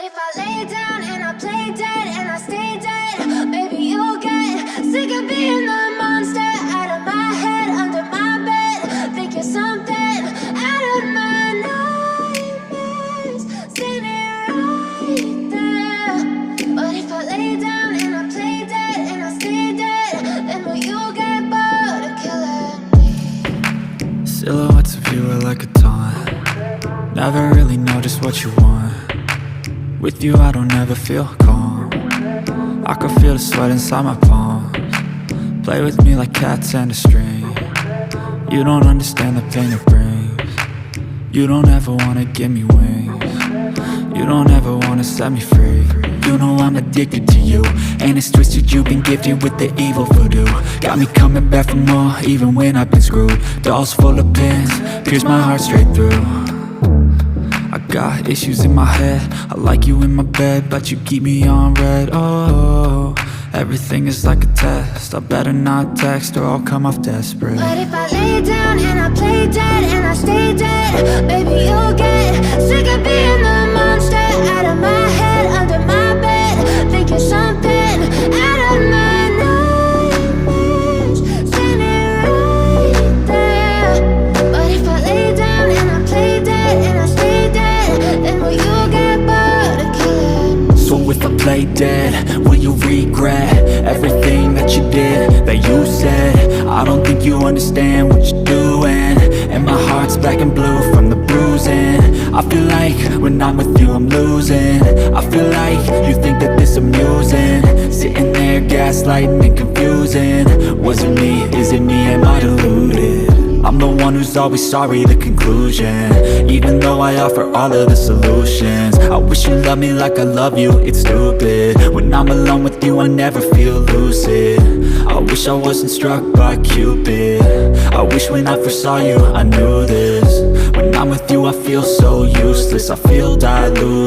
if I lay down and I play dead and I stay dead, maybe you'll get sick of being the monster out of my head, under my bed. Think you're something out of my nightmares, standing right there. But if I lay down and I play dead and I stay dead, then will you get bored of killing me? Silhouettes of you are like a taunt. Never really know just what you want. With you I don't ever feel calm. I can feel the sweat inside my palms. Play with me like cats and a string. You don't understand the pain it brings. You don't ever wanna give me wings. You don't ever wanna set me free. You know I'm addicted to you, and it's twisted, you've been gifted with the evil voodoo. Got me coming back for more, even when I've been screwed. Dolls full of pins, pierce my heart straight through. I got issues in my head, I like you in my bed, but you keep me on red. Oh, everything is like a test, I better not text or I'll come off desperate. But if I lay down and I play dead and I stay dead, maybe you'll get sick of being the monster out of my head, under my bed. Think you're something out of my nightmares, standing right there. But if I lay down and I play dead and I stay dead, then will you get bored of killing me? So if I play dead, will you regret everything that you did, that you said? I don't think you understand what you're doing, and my heart's black and blue from the bruising. I feel like when I'm with you I'm losing. I feel like you think that this amusing, sitting there gaslighting and confusing. Was it me? Is it me? Am I deluded? I'm the one who's always sorry, the conclusion, even though I offer all of the solutions. I wish you loved me like I love you, it's stupid. When I'm alone with you I never feel lucid. I wish I wasn't struck by Cupid. I wish when I first saw you I knew this. When I'm with you I feel so useless, I feel diluted.